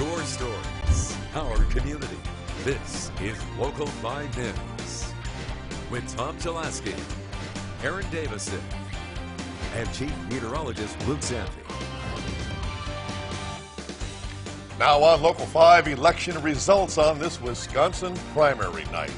Your stories, our community. This is Local 5 News with Tom Jalaski, Aaron Davison, and Chief Meteorologist Luke Zanthi. Now on Local 5 election results on this Wisconsin primary night.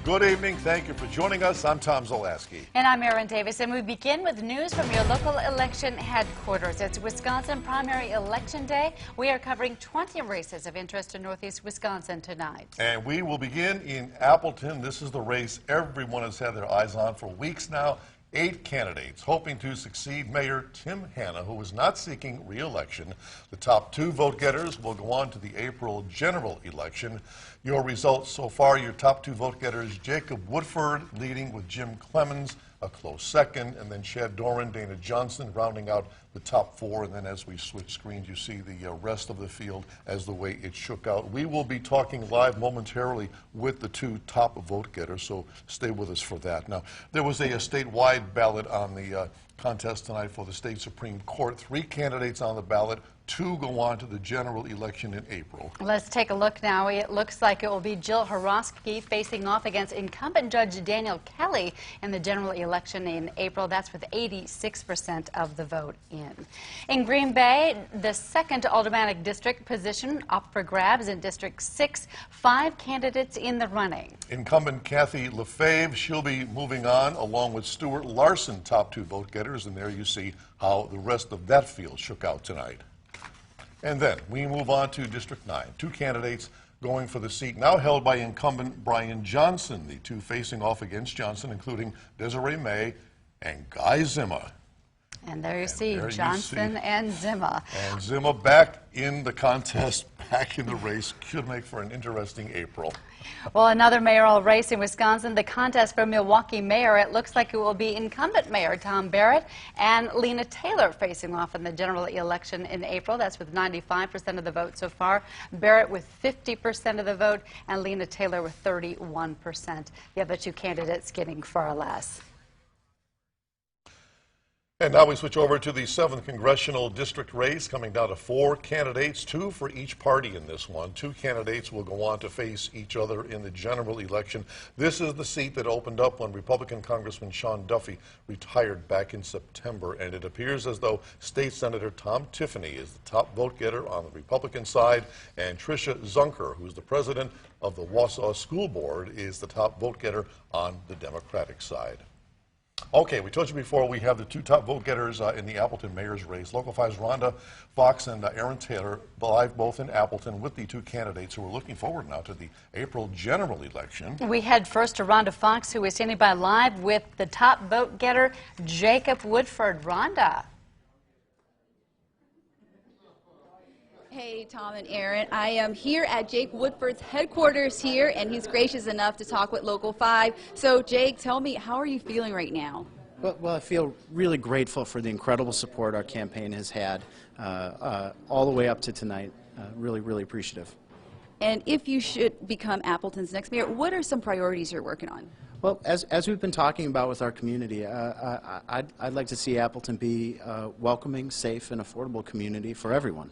Good evening. Thank you for joining us. I'm Tom Zalaski. And I'm Aaron Davis. And we begin with news from your local election headquarters. It's Wisconsin primary election day. We are covering 20 races of interest in Northeast Wisconsin tonight. And we will begin in Appleton. This is the race everyone has had their eyes on for weeks now. 8 candidates hoping to succeed Mayor Tim Hanna, who is not seeking re-election. The top 2 vote-getters will go on to the April general election. Your results so far, your top 2 vote-getters, Jacob Woodford leading with Jim Clemens, a close second, and then Chad Doran, Dana Johnson rounding out the top 4. And then as we switch screens, you see the rest of the field as the way it shook out. We will be talking live momentarily with the 2 top vote-getters, so stay with us for that. Now, there was a statewide ballot on the contest tonight for the state Supreme Court. 3 candidates on the ballot. 2 go on to the general election in April. Let's take a look now. It looks like it will be Jill Horosky facing off against incumbent Judge Daniel Kelly in the general election in April. That's with 86% of the vote in. In Green Bay, the 2nd aldermanic district position up for grabs in District 6. 5 candidates in the running. Incumbent Kathy LaFave, she'll be moving on along with Stuart Larson, top 2 vote-getters, and there you see how the rest of that field shook out tonight. And then we move on to District 9. 2 candidates going for the seat now held by incumbent Brian Johnson. The 2 facing off against Johnson, including Desiree May and Guy Zimmer. And there you see Johnson and Zimmer. And Zimmer back in the contest, back in the race. Could make for an interesting April. Well, another mayoral race in Wisconsin, the contest for Milwaukee mayor. It looks like it will be incumbent mayor Tom Barrett and Lena Taylor facing off in the general election in April. That's with 95% of the vote so far. Barrett with 50% of the vote and Lena Taylor with 31%. The other 2 candidates getting far less. And now we switch over to the 7th congressional district race, coming down to 4 candidates, 2 for each party in this one. 2 candidates will go on to face each other in the general election. This is the seat that opened up when Republican Congressman Sean Duffy retired back in September, and it appears as though State Senator Tom Tiffany is the top vote-getter on the Republican side, and Tricia Zunker, who's the president of the Wausau School Board, is the top vote-getter on the Democratic side. Okay, we told you before we have the 2 top vote-getters in the Appleton mayor's race. Local 5's Rhonda Fox and Aaron Taylor live both in Appleton with the 2 candidates who are looking forward now to the April general election. We head first to Rhonda Fox, who is standing by live with the top vote-getter, Jacob Woodford. Rhonda. Hey, Tom and Aaron. I am here at Jake Woodford's headquarters here, and he's gracious enough to talk with Local 5. So, Jake, tell me, how are you feeling right now? Well, I feel really grateful for the incredible support our campaign has had all the way up to tonight. Really, really appreciative. And if you should become Appleton's next mayor, what are some priorities you're working on? Well, as we've been talking about with our community, I'd like to see Appleton be a welcoming, safe, and affordable community for everyone.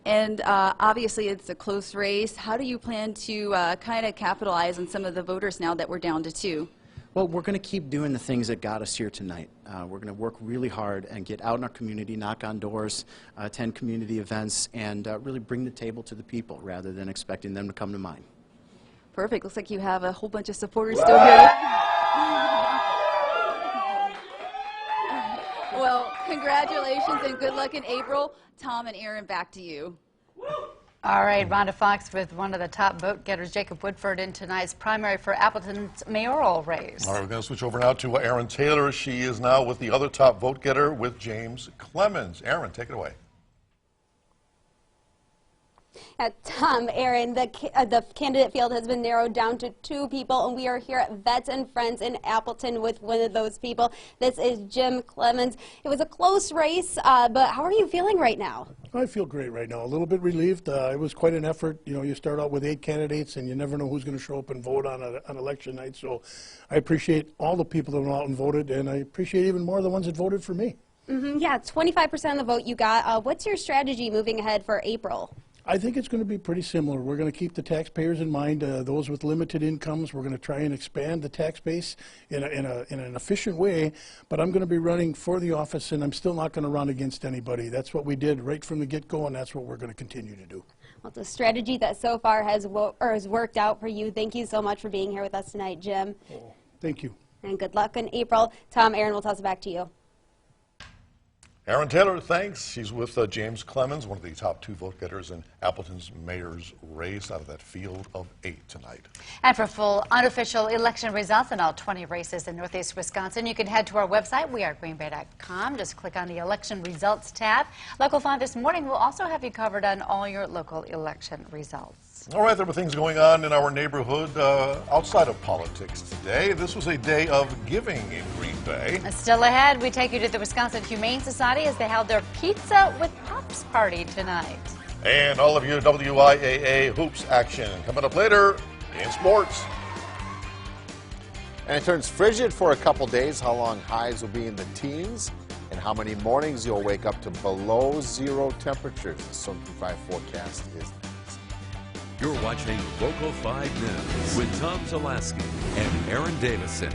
And obviously it's a close race. How do you plan to kind of capitalize on some of the voters now that we're down to 2? Well, we're going to keep doing the things that got us here tonight. We're going to work really hard and get out in our community, knock on doors, attend community events, and really bring the table to the people rather than expecting them to come to mine. Perfect. Looks like you have a whole bunch of supporters still here. Well, congratulations and good luck in April. Tom and Aaron, back to you. All right, Rhonda Fox with one of the top vote-getters, Jacob Woodford, in tonight's primary for Appleton's mayoral race. All right, we're going to switch over now to Aaron Taylor. She is now with the other top vote-getter with James Clemens. Aaron, take it away. Tom, Aaron, the candidate field has been narrowed down to 2 people, and we are here at Vets and Friends in Appleton with one of those people. This is Jim Clemens. It was a close race, but how are you feeling right now? I feel great right now. A little bit relieved. It was quite an effort. You know, you start out with 8 candidates, and you never know who's going to show up and vote on election night. So I appreciate all the people that went out and voted, and I appreciate even more the ones that voted for me. Yeah, 25% of the vote you got. What's your strategy moving ahead for April? I think it's going to be pretty similar. We're going to keep the taxpayers in mind, those with limited incomes. We're going to try and expand the tax base in an efficient way, but I'm going to be running for the office, and I'm still not going to run against anybody. That's what we did right from the get-go, and that's what we're going to continue to do. Well, it's a strategy that so far has worked out for you. Thank you so much for being here with us tonight, Jim. Oh, thank you. And good luck in April. Tom, Aaron, we'll toss it back to you. Aaron Taylor, thanks. She's with James Clemens, one of the top 2 vote getters in Appleton's mayor's race out of that field of 8 tonight. And for full unofficial election results in all 20 races in Northeast Wisconsin, you can head to our website, wearegreenbay.com. Just click on the election results tab. Local 5 this morning will also have you covered on all your local election results. All right, there were things going on in our neighborhood outside of politics today. This was a day of giving in Green Bay. Still ahead, we take you to the Wisconsin Humane Society as they held their Pizza with Pops party tonight. And all of your WIAA hoops action coming up later in sports. And it turns frigid for a couple days. How long highs will be in the teens and how many mornings you'll wake up to below 0 temperatures. The Sun 5 forecast is next. You're watching Local 5 News with Tom Zalaski and Aaron Davison.